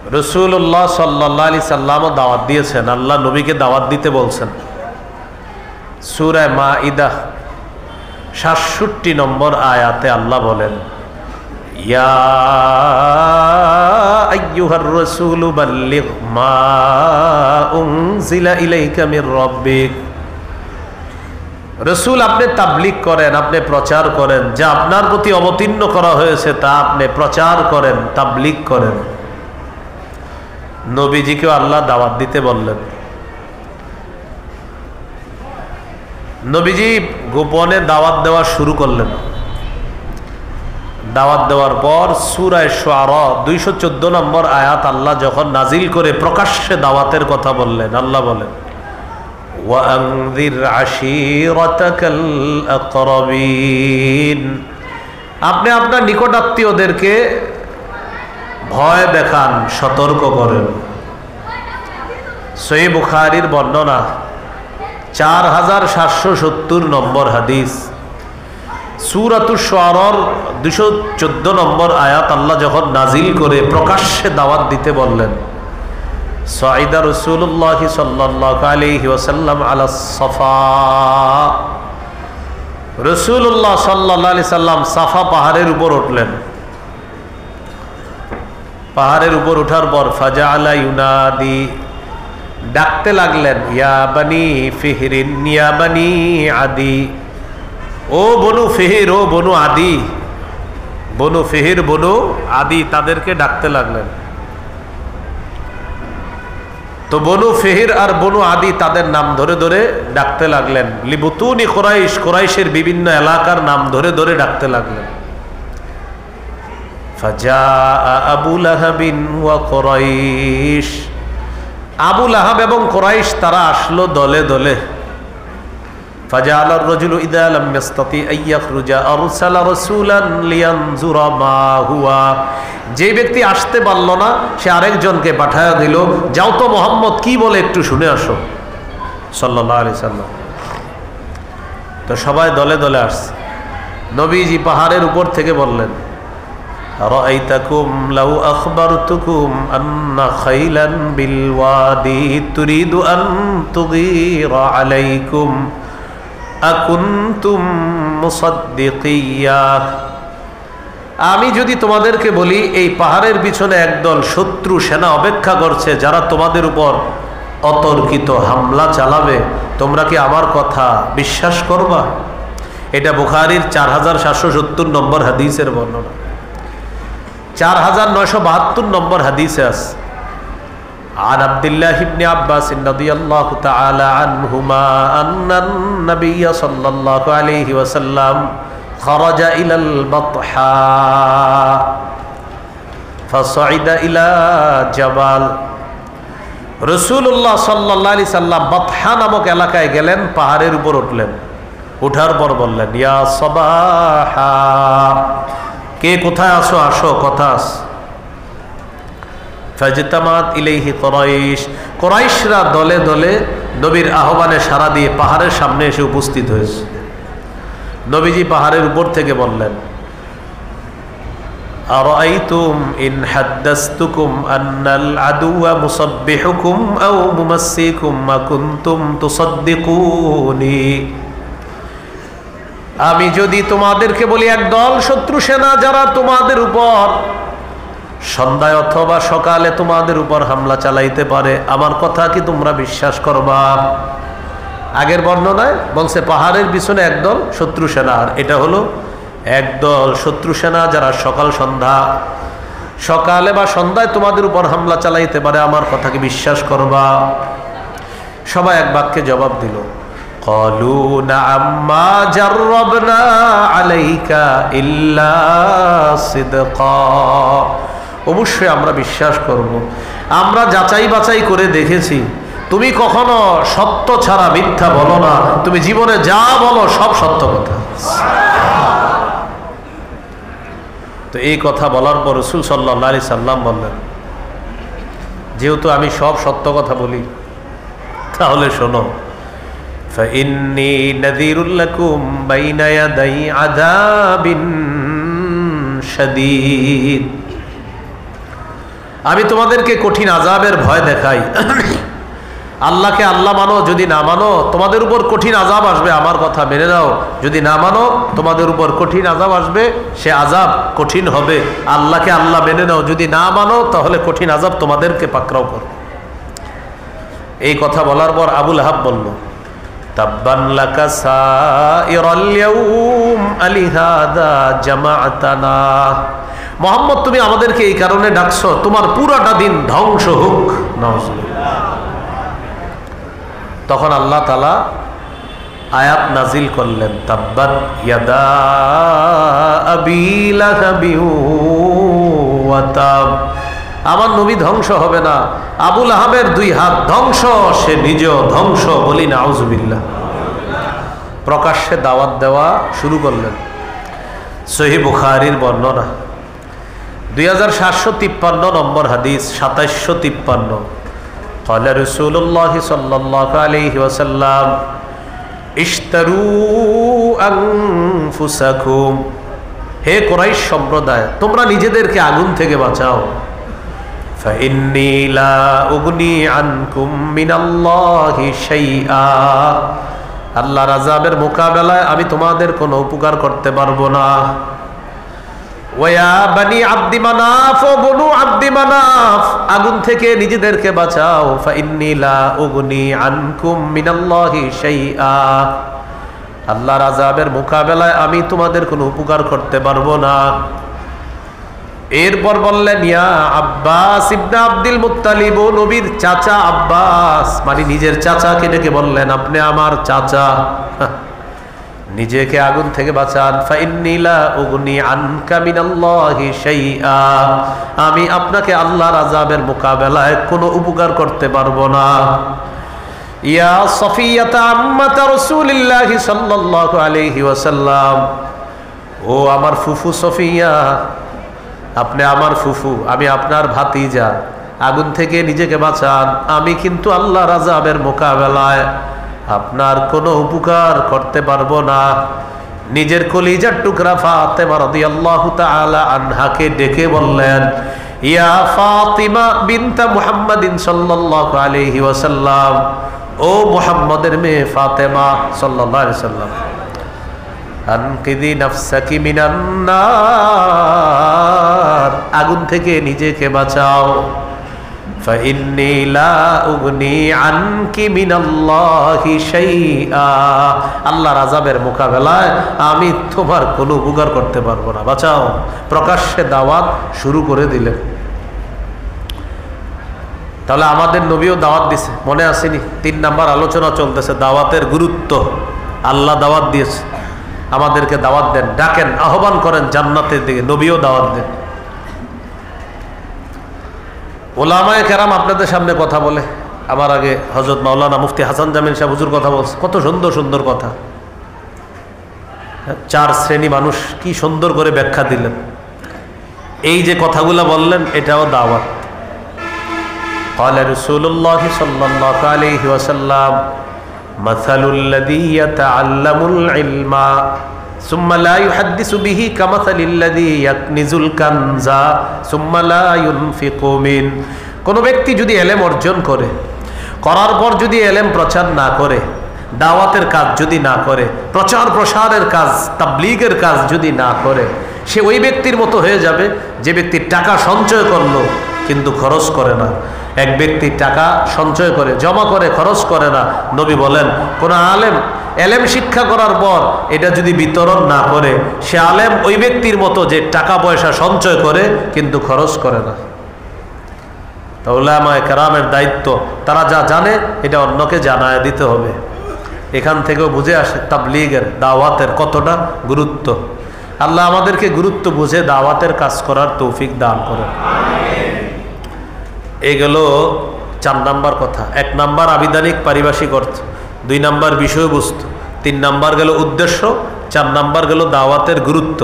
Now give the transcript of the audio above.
রাসূলুল্লাহ সাল্লাল্লাহু আলাইহি সাল্লাম দাওয়াত দিয়েছেন, আল্লাহ নবীকে দাওয়াত দিতে বলছেন। সূরা মাইদা ৬৭ নম্বর আয়াতে আল্লাহ বলেন, ইয়া আইয়ুহার রাসূলু বাল্লিগ মা উনজিলা ইলাইকা মির রাব্বিক। রাসূল, আপনি তাবলীগ করেন, আপনি প্রচার করেন, যা আপনার প্রতি অবতীর্ণ করা হয়েছে তা আপনি প্রচার করেন, তাবলীগ করেন। নবীজিকেও আল্লাহ দাওয়াত দিতে বললেন। নবীজি গোপনে দাওয়াত দেওয়া শুরু করলেন। দাওয়াত দেওয়ার পর সূরা শুআরা 214 নম্বর আয়াত আল্লাহ যখন নাজিল করে প্রকাশ্যে দাওয়াতের কথা বললেন, আল্লাহ বলেন, ওয়াআনযির আশীরাতাকাল আকরাবিন। আপনি আপনার নিকটাত্মীয়দেরকে ভয় দেখান, সতর্ক করেন। সহিহ বুখারীর বর্ণনা 4770 নম্বর হাদিস। সূরাতুশ শুআরার 214 নম্বর আয়াত আল্লাহ যখন নাজিল করে প্রকাশ্যে দাওয়াত দিতে বললেন, সাইদা রাসূলুল্লাহ সাল্লাল্লাহু আলাইহি ওয়াসাল্লাম আলা সাফা। রাসূলুল্লাহ সাল্লাল্লাহু আলাইহি সাল্লাম সাফা পাহাড়ের উপর উঠলেন। পাহাড়ের উপর ওঠার পর ফাজাআলা ইউনাদি, ডাকতে লাগলেন, ইয়া বানি ফিহরিন ইয়া বানি আদি। ও বনু ফিহির, ও বনু আদি। বনু ফিহির, বনু আদি, তাদেরকে ডাকতে লাগলেন। তো বনু ফিহির আর বনু আদি তাদের নাম ধরে ধরে ডাকতে লাগলেন। লিবুতুনি কুরাইশ, কুরাইশের বিভিন্ন এলাকার নাম ধরে ধরে ডাকতে লাগলেন। ফাজাআ আবু লাহাবিন ওয়া কুরাইশ। আবু লাহাব এবং কুরাইশ তারা আসলো দলে দলে। ফাজাআলা আর-রাজুলু ইযা লাম ইয়াস্তাতি আন ইয়াখরুজা আরসালা রাসূলান লিয়ানজুরা মা হুয়া। যে ব্যক্তি আসতে পারল না সে আরেকজনকে পাঠায়া দিল, যাও তো মুহাম্মদ কি বলে একটু শুনে আসো, সাল্লাল্লাহু আলাইহি সাল্লাম। তো সবাই দলে দলে আসছে। নবীজি পাহাড়ের উপর থেকে বললেন, রাআইতাকুম লাউ আখবারতুকুম আন্না খাইলান বিল ওয়াদি তুরিদু আন তুগীরা আলাইকুম আকুনতুম মুসাদ্দিকিয়া। আমি যদি তোমাদেরকে বলি এই পাহাড়ের পিছনে একদল শত্রু সেনা অপেক্ষা করছে যারা তোমাদের উপর অতর্কিত হামলা চালাবে, তোমরা কি আমার কথা বিশ্বাস করবা? এটা বুখারীর 4770 নম্বর হাদিসের বর্ণনা। 4972 নম্বর হাদিসে আছে, عن عبد الله بن عباس رضي الله تعالى عنهما أن النبي صلى الله عليه وسلم خرج إلى البطحاء فصعد إلى جبل। রাসূলুল্লাহ সাল্লাল্লাহু আলাইহি সাল্লাম বাতহা নামক এলাকায় গেলেন, পাহাড়ের উপর উঠলেন। উঠার পর বললেন, ইয়া সাবাহা, কে কোথায় আসো, আসো, কথা আস। ফাজতামাত ইলাইহি কুরাইশ। কুরাইশরা দলে দলে নবীর আহ্বানে সাড়া দিয়ে পাহাড়ের সামনে এসে উপস্থিত হয়েছে। নবীজি পাহাড়ের উপর থেকে বললেন, আরাআইতুম ইন হাদ্দাসতুকুম আন্নাল আদুওয়া মুসাব্বিহুকুম আও মুমাসসিকুম মা কুনতুম তুসাদ্দিকুনি। আমি যদি তোমাদেরকে বলি একদল শত্রু সেনা যারা তোমাদের উপর সন্ধ্যায় অথবা সকালে তোমাদের উপর হামলা চালাইতে পারে, আমার কথা কি তোমরা বিশ্বাস করবা? আগের বর্ণনায় বলছে পাহাড়ের পিছনে একদল শত্রু সেনা, আর এটা হলো একদল শত্রু সেনা যারা সকাল সন্ধ্যা, সকালে বা সন্ধ্যায় তোমাদের উপর হামলা চালাইতে পারে, আমার কথা কি বিশ্বাস করবা? সবাই এক বাক্যে জবাব দিল, ক্বালু না'আম মা জাররাবনা আলাইকা ইল্লা সিদকা। অবশ্যই আমরা বিশ্বাস করব, আমরা যাচাই বাছাই করে দেখেছি, তুমি কখনো সত্য ছাড়া মিথ্যা বলো না, তুমি জীবনে যা বলো সব সত্য কথা। তো এই কথা বলার পর রাসূল সাল্লাল্লাহু আলাইহি সাল্লাম বললেন, যেহেতু আমি সব সত্য কথা বলি তাহলে শোনো, ফাইন্নী নাযীরুল লাকুম বাইনা ইয়াদাই আযাবিন শাদীদ। আমি তোমাদেরকে কঠিন আযাবের ভয় দেখাই। আল্লাহকে আল্লাহ মানো, যদি না মানো তোমাদের উপর কঠিন আযাব আসবে, আমার কথা মেনে নাও। যদি না মানো তোমাদের উপর কঠিন আযাব আসবে, সে আযাব কঠিন হবে। আল্লাহকে আল্লাহ মেনে নাও, যদি না মানো তাহলে কঠিন আযাব তোমাদেরকে পাকড়াও করবে। এই কথা বলার পর আবু লাহাব বলল, তাব্বান লাকা সাইরাল ইয়াউম আলিহাদা জামাআতানা। মুহাম্মদ, তুমি আমাদেরকে এই কারণে ডাকছো, তোমার পুরাটা দিন ধ্বংস হোক। নাউজুবিল্লাহ। তখন আল্লাহ তাআলা আয়াত নাজিল করলেন, তাব্বাত ইয়াদা আবি লাহাবি ওয়া তাব। আমার নবী ধ্বংস হবে না, আবু লাহাবের দুই হাত ধ্বংস, সে নিজেও ধ্বংস। বলি নাউজুবিল্লাহ। প্রকাশ্যে দাওয়াত দেওয়া শুরু করলেন। সহিহ বুখারীর বর্ণনা 2753 নম্বর হাদিস, 2753। قال رسول الله صلى الله عليه وسلم اشتروا أنفسكم। হে কুরাইশ সম্প্রদায়, তোমরা নিজেদেরকে আগুন থেকে বাঁচাও। فإني لا أغني عنكم من الله شيئا। আল্লাহর আযাবের মোকাবেলায় আমি তোমাদের কোনো উপকার করতে পারবো না। ওয়া বানি আব্দি মানাফ ও বনু আব্দি মানাফ, আগুন থেকে নিজেদেরকে বাঁচাও। ফাইন্নী লা উগনি আনকুম মিনাল্লাহি শাইআ। আল্লাহর আযাবের মোকাবেলায় আমি তোমাদের কোনো উপকার করতে পারবো না। এরপর বললেন, ইয়া আব্বাস ইবনে আব্দুল মুত্তালিব, নবীর চাচা আব্বাস, মানে নিজের চাচাকে ডেকে বললেন, আপনি আমার চাচা, নিজেকে আগুন থেকে বাঁচান। ফাইন্নী লা উগনি আনকা মিনাল্লাহি শাইআ। আমি আপনাকে আল্লাহর আযাবের মোকাবেলায় কোনো উপকার করতে পারবো না। ইয়া সফিয়াতা আম্মাতা রাসূলিল্লাহি সাল্লাল্লাহু আলাইহি ওয়াসাল্লাম, ও আমার ফুফু সফিয়া, আপনি আমার ফুফু, আমি আপনার ভাতিজা, আগুন থেকে নিজেকে বাঁচান। আমি কিন্তু আল্লাহর আযাবের মোকাবেলায় আপনার কোনো উপকার করতে পারবো না। নিজের কলিজার টুকরা ফাতেমা রাদিয়াল্লাহু তাআলা আনহাকে ডেকে বললেন, ইয়া ফাতিমা বিনতা মুহাম্মাদিন সাল্লাল্লাহু আলাইহি ওয়াসাল্লাম, ও মুহাম্মদের মেয়ে ফাতেমা সাল্লাল্লাহু আলাইহি ওয়াসাল্লাম, আনকিদি নাফসাকি মিনান নার, আগুন থেকে নিজেকে বাঁচাও। ফাইন্নী লা উগনি আনকি মিনাল্লাহি শাইআ। আল্লাহর আযাবের মোকাবেলায় আমি তোমার কোনো উপকার করতে পারবো না, বাঁচাও। প্রকাশ্যে দাওয়াত শুরু করে দিলেন। তাহলে আমাদের নবীও দাওয়াত দিছে, মনে আসেনি? 3 নাম্বার আলোচনা চলতেছে, দাওয়াতের গুরুত্ব। আল্লাহ দাওয়াত দিয়েছে, আমাদেরকে দাওয়াত দেন, ডাকেন, আহ্বান করেন জান্নাতের দিকে। নবীও দাওয়াত দেন। ওলামায়ে কেরাম আপনাদের সামনে কথা বলে, আমার আগে হযরত মাওলানা মুফতি হাসান জামিল সাহেব হুজুর কথা বলছে, কত সুন্দর সুন্দর কথা। 4 শ্রেণী মানুষ কি সুন্দর করে ব্যাখ্যা দিলেন। এই যে কথাগুলো বললেন, এটাও দাওয়াত। قال رسول الله صلى الله عليه وسلم مثل الذي يتعلم العلم ثم لا يحدث به كمثل الذي يكنز الكنز ثم لا ينفق منه। কোন ব্যক্তি যদি ইলম অর্জন করে, করার পর যদি ইলম প্রচার না করে, দাওয়াতের কাজ যদি না করে, প্রচার প্রসারের কাজ, তাবলীগের কাজ যদি না করে, সে ওই ব্যক্তির মতো হয়ে যাবে যে ব্যক্তি টাকা সঞ্চয় করলো কিন্তু খরচ করে না। এক ব্যক্তি টাকা সঞ্চয় করে, জমা করে, খরচ করে না। নবী বলেন, কোন আলেম এলেম শিক্ষা করার পর এটা যদি বিতরণ না করে, সে আলেম ওই ব্যক্তির মতো যে টাকা পয়সা সঞ্চয় করে কিন্তু খরচ করে না। তো উলামায়ে কেরামের দায়িত্ব, তারা যা জানে এটা অন্যকে জানায় দিতে হবে। এখান থেকেও বুঝে আসে তাবলীগের, দাওয়াতের কতটা গুরুত্ব। আল্লাহ আমাদেরকে গুরুত্ব বুঝে দাওয়াতের কাজ করার তৌফিক দান করেন। এই গেল 4 নাম্বার কথা। 1 নাম্বার আবিধানিক পারিভাষিক অর্থ, 2 নাম্বার বিষয়বস্তু, 3 নাম্বার গেল উদ্দেশ্য, 4 নাম্বার গেল দাওয়াতের গুরুত্ব।